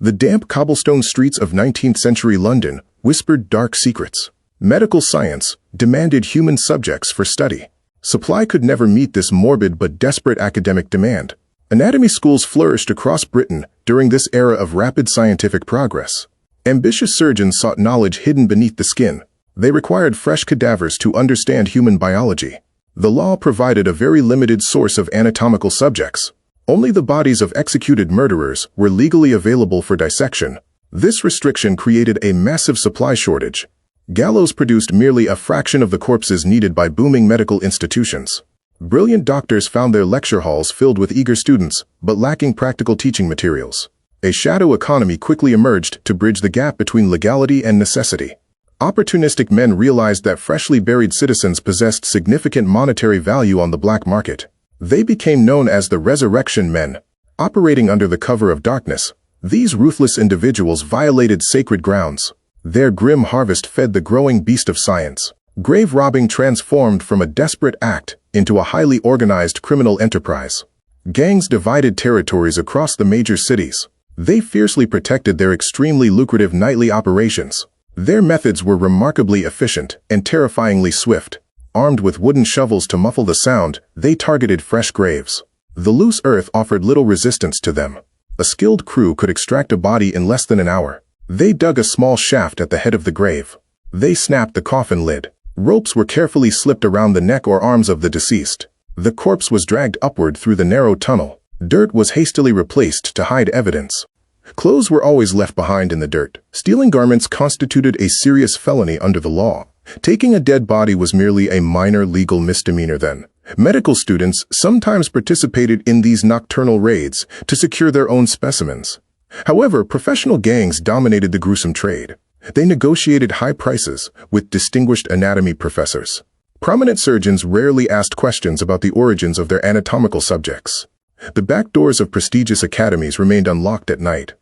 The damp cobblestone streets of 19th-century London whispered dark secrets. Medical science demanded human subjects for study. Supply could never meet this morbid but desperate academic demand. Anatomy schools flourished across Britain during this era of rapid scientific progress. Ambitious surgeons sought knowledge hidden beneath the skin. They required fresh cadavers to understand human biology. The law provided a very limited source of anatomical subjects. Only the bodies of executed murderers were legally available for dissection. This restriction created a massive supply shortage. Gallows produced merely a fraction of the corpses needed by booming medical institutions. Brilliant doctors found their lecture halls filled with eager students, but lacking practical teaching materials. A shadow economy quickly emerged to bridge the gap between legality and necessity. Opportunistic men realized that freshly buried citizens possessed significant monetary value on the black market. They became known as the Resurrection Men. Operating under the cover of darkness, these ruthless individuals violated sacred grounds. Their grim harvest fed the growing beast of science. Grave robbing transformed from a desperate act into a highly organized criminal enterprise. Gangs divided territories across the major cities. They fiercely protected their extremely lucrative nightly operations. Their methods were remarkably efficient and terrifyingly swift. Armed with wooden shovels to muffle the sound, they targeted fresh graves. The loose earth offered little resistance to them. A skilled crew could extract a body in less than an hour. They dug a small shaft at the head of the grave. They snapped the coffin lid. Ropes were carefully slipped around the neck or arms of the deceased. The corpse was dragged upward through the narrow tunnel. Dirt was hastily replaced to hide evidence. Clothes were always left behind in the dirt. Stealing garments constituted a serious felony under the law. Taking a dead body was merely a minor legal misdemeanor then. Medical students sometimes participated in these nocturnal raids to secure their own specimens. However, professional gangs dominated the gruesome trade. They negotiated high prices with distinguished anatomy professors. Prominent surgeons rarely asked questions about the origins of their anatomical subjects. The back doors of prestigious academies remained unlocked at night.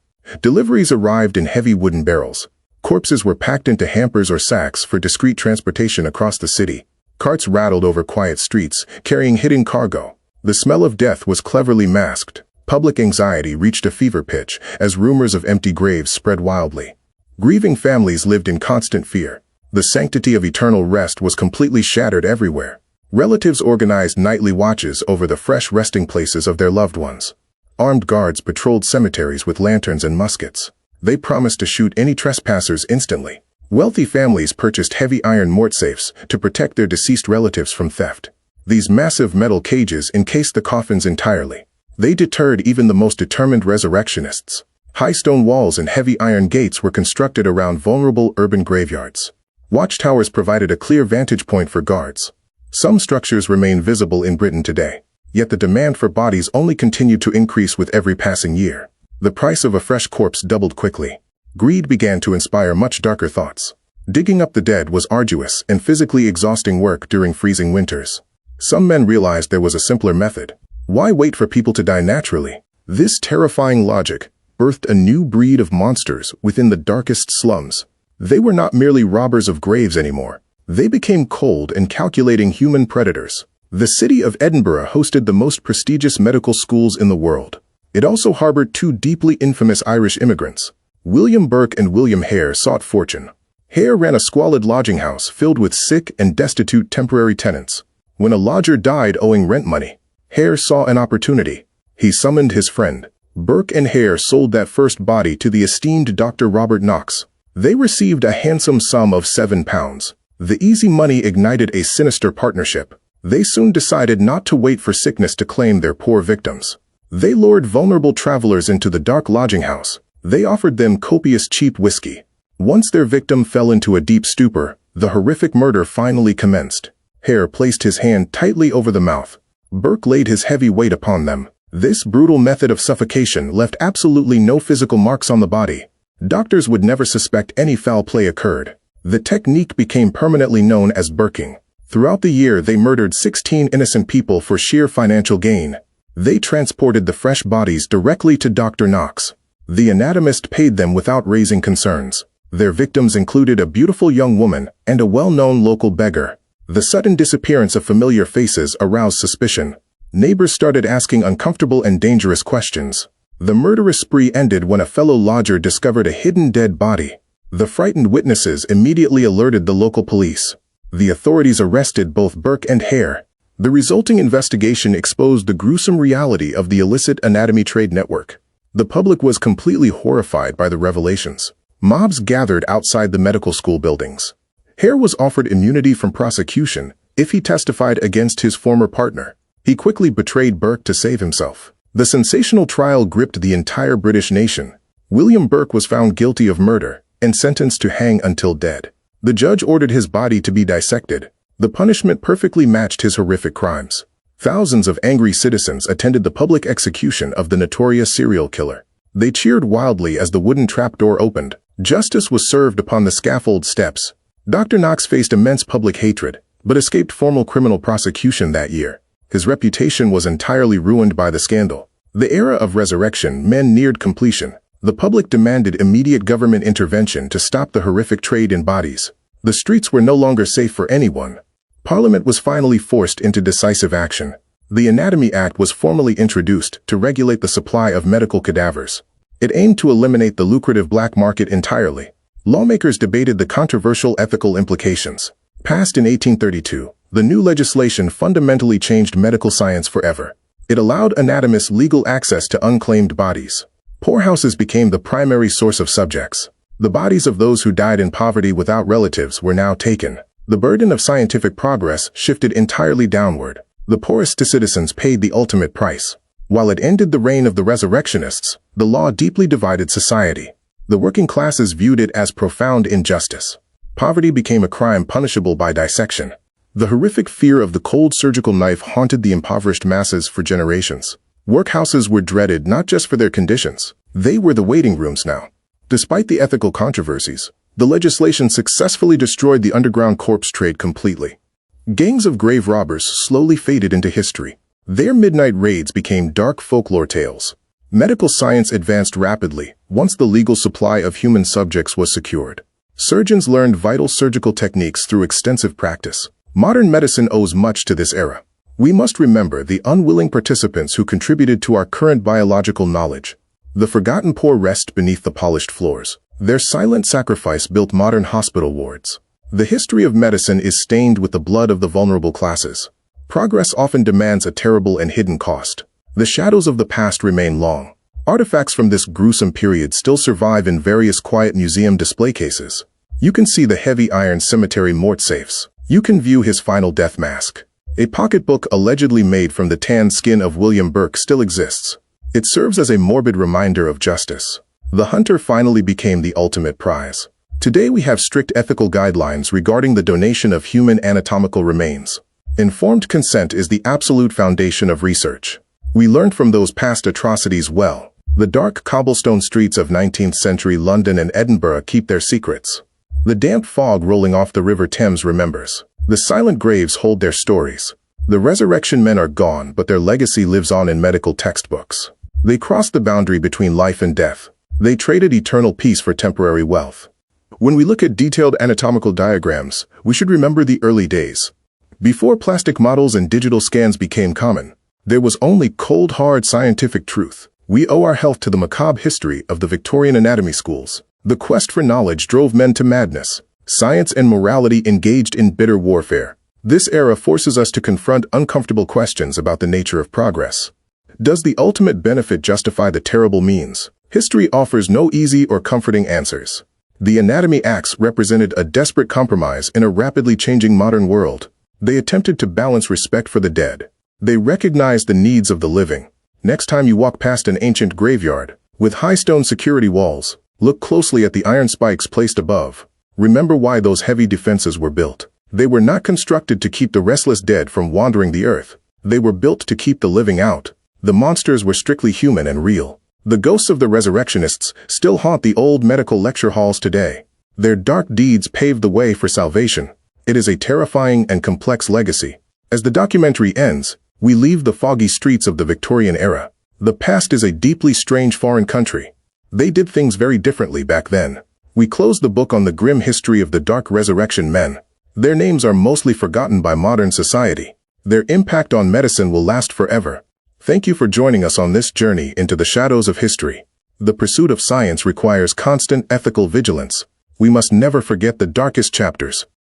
Deliveries arrived in heavy wooden barrels. Corpses were packed into hampers or sacks for discreet transportation across the city. Carts rattled over quiet streets, carrying hidden cargo. The smell of death was cleverly masked. Public anxiety reached a fever pitch as rumors of empty graves spread wildly. Grieving families lived in constant fear. The sanctity of eternal rest was completely shattered everywhere. Relatives organized nightly watches over the fresh resting places of their loved ones. Armed guards patrolled cemeteries with lanterns and muskets. They promised to shoot any trespassers instantly. Wealthy families purchased heavy iron mortsafes to protect their deceased relatives from theft. These massive metal cages encased the coffins entirely. They deterred even the most determined resurrectionists. High stone walls and heavy iron gates were constructed around vulnerable urban graveyards. Watchtowers provided a clear vantage point for guards. Some structures remain visible in Britain today, yet the demand for bodies only continued to increase with every passing year. The price of a fresh corpse doubled quickly. Greed began to inspire much darker thoughts. Digging up the dead was arduous and physically exhausting work during freezing winters. Some men realized there was a simpler method. Why wait for people to die naturally? This terrifying logic birthed a new breed of monsters within the darkest slums. They were not merely robbers of graves anymore. They became cold and calculating human predators. The city of Edinburgh hosted the most prestigious medical schools in the world. It also harbored two deeply infamous Irish immigrants. William Burke and William Hare sought fortune. Hare ran a squalid lodging house filled with sick and destitute temporary tenants. When a lodger died owing rent money, Hare saw an opportunity. He summoned his friend. Burke and Hare sold that first body to the esteemed Dr. Robert Knox. They received a handsome sum of £7. The easy money ignited a sinister partnership. They soon decided not to wait for sickness to claim their poor victims. They lured vulnerable travelers into the dark lodging house. They offered them copious cheap whiskey. Once their victim fell into a deep stupor, the horrific murder finally commenced. Hare placed his hand tightly over the mouth. Burke laid his heavy weight upon them. This brutal method of suffocation left absolutely no physical marks on the body. Doctors would never suspect any foul play occurred. The technique became permanently known as burking. Throughout the year, they murdered 16 innocent people for sheer financial gain. They transported the fresh bodies directly to Dr. Knox. The anatomist paid them without raising concerns. Their victims included a beautiful young woman and a well-known local beggar. The sudden disappearance of familiar faces aroused suspicion. Neighbors started asking uncomfortable and dangerous questions. The murderous spree ended when a fellow lodger discovered a hidden dead body. The frightened witnesses immediately alerted the local police. The authorities arrested both Burke and Hare. The resulting investigation exposed the gruesome reality of the illicit anatomy trade network. The public was completely horrified by the revelations. Mobs gathered outside the medical school buildings. Hare was offered immunity from prosecution if he testified against his former partner. He quickly betrayed Burke to save himself. The sensational trial gripped the entire British nation. William Burke was found guilty of murder and sentenced to hang until dead. The judge ordered his body to be dissected. The punishment perfectly matched his horrific crimes. Thousands of angry citizens attended the public execution of the notorious serial killer. They cheered wildly as the wooden trapdoor opened. Justice was served upon the scaffold steps. Dr. Knox faced immense public hatred, but escaped formal criminal prosecution that year. His reputation was entirely ruined by the scandal. The era of resurrection men neared completion. The public demanded immediate government intervention to stop the horrific trade in bodies. The streets were no longer safe for anyone. Parliament was finally forced into decisive action. The Anatomy Act was formally introduced to regulate the supply of medical cadavers. It aimed to eliminate the lucrative black market entirely. Lawmakers debated the controversial ethical implications. Passed in 1832, the new legislation fundamentally changed medical science forever. It allowed anatomists legal access to unclaimed bodies. Poorhouses became the primary source of subjects. The bodies of those who died in poverty without relatives were now taken. The burden of scientific progress shifted entirely downward. The poorest citizens paid the ultimate price. While it ended the reign of the Resurrectionists, the law deeply divided society. The working classes viewed it as profound injustice. Poverty became a crime punishable by dissection. The horrific fear of the cold surgical knife haunted the impoverished masses for generations. Workhouses were dreaded not just for their conditions. They were the waiting rooms now. Despite the ethical controversies, the legislation successfully destroyed the underground corpse trade completely. Gangs of grave robbers slowly faded into history. Their midnight raids became dark folklore tales. Medical science advanced rapidly once the legal supply of human subjects was secured. Surgeons learned vital surgical techniques through extensive practice. Modern medicine owes much to this era. We must remember the unwilling participants who contributed to our current biological knowledge. The forgotten poor rest beneath the polished floors. Their silent sacrifice built modern hospital wards. The history of medicine is stained with the blood of the vulnerable classes. Progress often demands a terrible and hidden cost. The shadows of the past remain long. Artifacts from this gruesome period still survive in various quiet museum display cases. You can see the heavy iron cemetery mort safes. You can view his final death mask. A pocketbook allegedly made from the tanned skin of William Burke still exists. It serves as a morbid reminder of justice. The hunter finally became the ultimate prize. Today we have strict ethical guidelines regarding the donation of human anatomical remains. Informed consent is the absolute foundation of research. We learned from those past atrocities well. The dark cobblestone streets of 19th century London and Edinburgh keep their secrets. The damp fog rolling off the River Thames remembers. The silent graves hold their stories. The resurrection men are gone, but their legacy lives on in medical textbooks. They crossed the boundary between life and death. They traded eternal peace for temporary wealth. When we look at detailed anatomical diagrams, we should remember the early days. Before plastic models and digital scans became common, there was only cold, hard scientific truth. We owe our health to the macabre history of the Victorian anatomy schools. The quest for knowledge drove men to madness. Science and morality engaged in bitter warfare. This era forces us to confront uncomfortable questions about the nature of progress. Does the ultimate benefit justify the terrible means? History offers no easy or comforting answers. The Anatomy Acts represented a desperate compromise in a rapidly changing modern world. They attempted to balance respect for the dead. They recognized the needs of the living. Next time you walk past an ancient graveyard, with high stone security walls, look closely at the iron spikes placed above. Remember why those heavy defenses were built. They were not constructed to keep the restless dead from wandering the earth. They were built to keep the living out. The monsters were strictly human and real. The ghosts of the Resurrectionists still haunt the old medical lecture halls today. Their dark deeds paved the way for salvation. It is a terrifying and complex legacy. As the documentary ends, we leave the foggy streets of the Victorian era. The past is a deeply strange foreign country. They did things very differently back then. We close the book on the grim history of the dark resurrection men. Their names are mostly forgotten by modern society. Their impact on medicine will last forever. Thank you for joining us on this journey into the shadows of history. The pursuit of science requires constant ethical vigilance. We must never forget the darkest chapters.